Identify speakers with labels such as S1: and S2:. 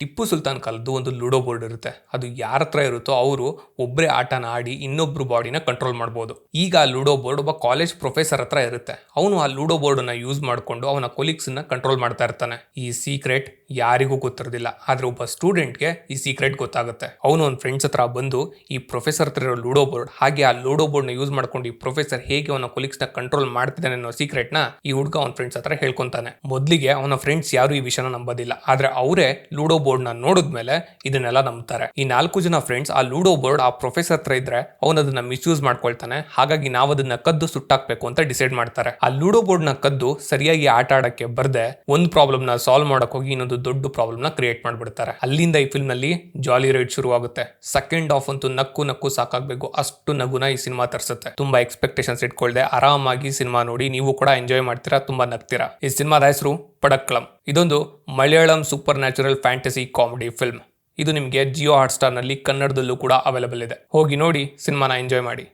S1: ಟಿಪ್ಪು ಸುಲ್ತಾನ್ ಕಾಲದ್ದು ಒಂದು ludo board ಇರುತ್ತೆ. ಅದು ಯಾರ ಹತ್ರ ಇರುತ್ತೋ ಅವರು ಒಬ್ಬರೇ ಆಟನ ಆಡಿ ಇನ್ನೊಬ್ರು ಬಾಡಿನ ಕಂಟ್ರೋಲ್ ಮಾಡ್ಬೋದು. ಈಗ ಆ ಲೂಡೋ ಬೋರ್ಡ್ ಒಬ್ಬ ಕಾಲೇಜ್ ಪ್ರೊಫೆಸರ್ ಹತ್ರ ಇರುತ್ತೆ. ಅವನು ಆ ಲೂಡೋ ಬೋರ್ಡ್ನ ಯೂಸ್ ಮಾಡಿಕೊಂಡು ಅವನ ಕೊಲೀಗ್ಸ್ನ ಕಂಟ್ರೋಲ್ ಮಾಡ್ತಾ ಇರ್ತಾನೆ. ಈ ಸೀಕ್ರೆಟ್ ಯಾರಿಗೂ ಗೊತ್ತಿರೋದಿಲ್ಲ, ಆದ್ರೆ ಒಬ್ಬ ಸ್ಟೂಡೆಂಟ್ಗೆ ಈ ಸೀಕ್ರೆಟ್ ಗೊತ್ತಾಗುತ್ತೆ. ಅವನು ಅವನ ಫ್ರೆಂಡ್ಸ್ ಹತ್ರ ಬಂದು ಈ ಪ್ರೊಫೆಸರ್ ಹತ್ರ ಇರೋ ಲೂಡೋ ಬೋರ್ಡ್ ಹಾಗೆ ಆ ಲೂಡೋ ಬೋರ್ಡ್ನ ಯೂಸ್ ಮಾಡ್ಕೊಂಡು ಈ ಪ್ರೊಫೆಸರ್ ಹೇಗೆ ಅವನ ಕೊಲೀಗ್ಸ್ನ ಕಂಟ್ರೋಲ್ ಮಾಡ್ತಿದ್ದಾನೆ ಅನ್ನೋ ಸೀಕ್ರೆಟ್ನ ಈ ಹುಡುಗ ಅವನ ಫ್ರೆಂಡ್ಸ್ ಹತ್ರ ಹೇಳ್ಕೊಂತಾನೆ. ಮೊದಲಿಗೆ ಅವನ ಫ್ರೆಂಡ್ಸ್ ಯಾರು ಈ ವಿಷಯನ ನಂಬೋದಿಲ್ಲ, ಆದ್ರೆ ಅವರೇ ಲೂಡೋ ಬೋರ್ಡ್ ನ ನೋಡಿದ್ಮೇಲೆ ಇದನ್ನೆಲ್ಲ ನಂಬ್ತಾರೆ. ಈ 4 ಜನ ಫ್ರೆಂಡ್ಸ್ ಆ ಲೂಡೋ ಬೋರ್ಡ್ ಆ ಪ್ರೊಫೆಸರ್ ಹತ್ರ ಇದ್ರೆ ಅವನ ಅದನ್ನ ಮಿಸ್ಯೂಸ್ ಮಾಡ್ಕೊಳ್ತಾನೆ. ಹಾಗಾಗಿ ನಾವು ಅದನ್ನ ಕದ್ದು ಸುಟ್ಟಾಕ್ಬೇಕು ಅಂತ ಡಿಸೈಡ್ ಮಾಡ್ತಾರೆ. ಆ ಲೂಡೋ ಬೋರ್ಡ್ ನ ಕದ್ದು ಸರಿಯಾಗಿ ಆಟ ಆಡಕ್ಕೆ ಬರ್ದೆ ಒಂದು ಪ್ರಾಬ್ಲಮ್ ನ ಸಾಲ್ವ್ ಮಾಡಕ್ ಹೋಗಿ ಇನ್ನೊಂದು ದೊಡ್ಡ ಪ್ರಾಬ್ಲಮ್ ನ ಕ್ರಿಯೇಟ್ ಮಾಡ್ಬಿಡ್ತಾರೆ. ಅಲ್ಲಿಂದ ಈ ಫಿಲ್ಮ್ ನಲ್ಲಿ ಜಾಲಿ ರೈಡ್ ಶುರು ಆಗುತ್ತೆ. ಸೆಕೆಂಡ್ ಹಾಫ್ ಅಂತೂ ನಕ್ಕು ಸಾಕಾಗಬೇಕು, ಅಷ್ಟು ನಗುನ ಈ ಸಿನಿಮಾ ತರಿಸುತ್ತೆ. ತುಂಬಾ ಎಕ್ಸ್ಪೆಕ್ಟೇಷನ್ಸ್ ಇಟ್ಕೊಳ್ದೆ ಆರಾಮಾಗಿ ಸಿನಿಮಾ ನೋಡಿ, ನೀವು ಕೂಡ ಎಂಜಾಯ್ ಮಾಡ್ತೀರಾ, ತುಂಬಾ ನಗ್ತೀರಾ. ಈ ಸಿನಿಮಾದ ಹೆಸರು ಪಡಕ್ಕಳಂ. ಇದೊಂದು Malayalam super natural fantasy comedy film. ಇದು ನಿಮಗೆ ಜಿಯೋ ಹಾಟ್ಸ್ಟಾರ್ ನಲ್ಲಿ ಕನ್ನಡದಲ್ಲೂ ಕೂಡ ಅವೈಲೇಬಲ್ ಇದೆ. ಹೋಗಿ ನೋಡಿ, ಸಿನಿಮಾನ ಎಂಜಾಯ್ ಮಾಡಿ.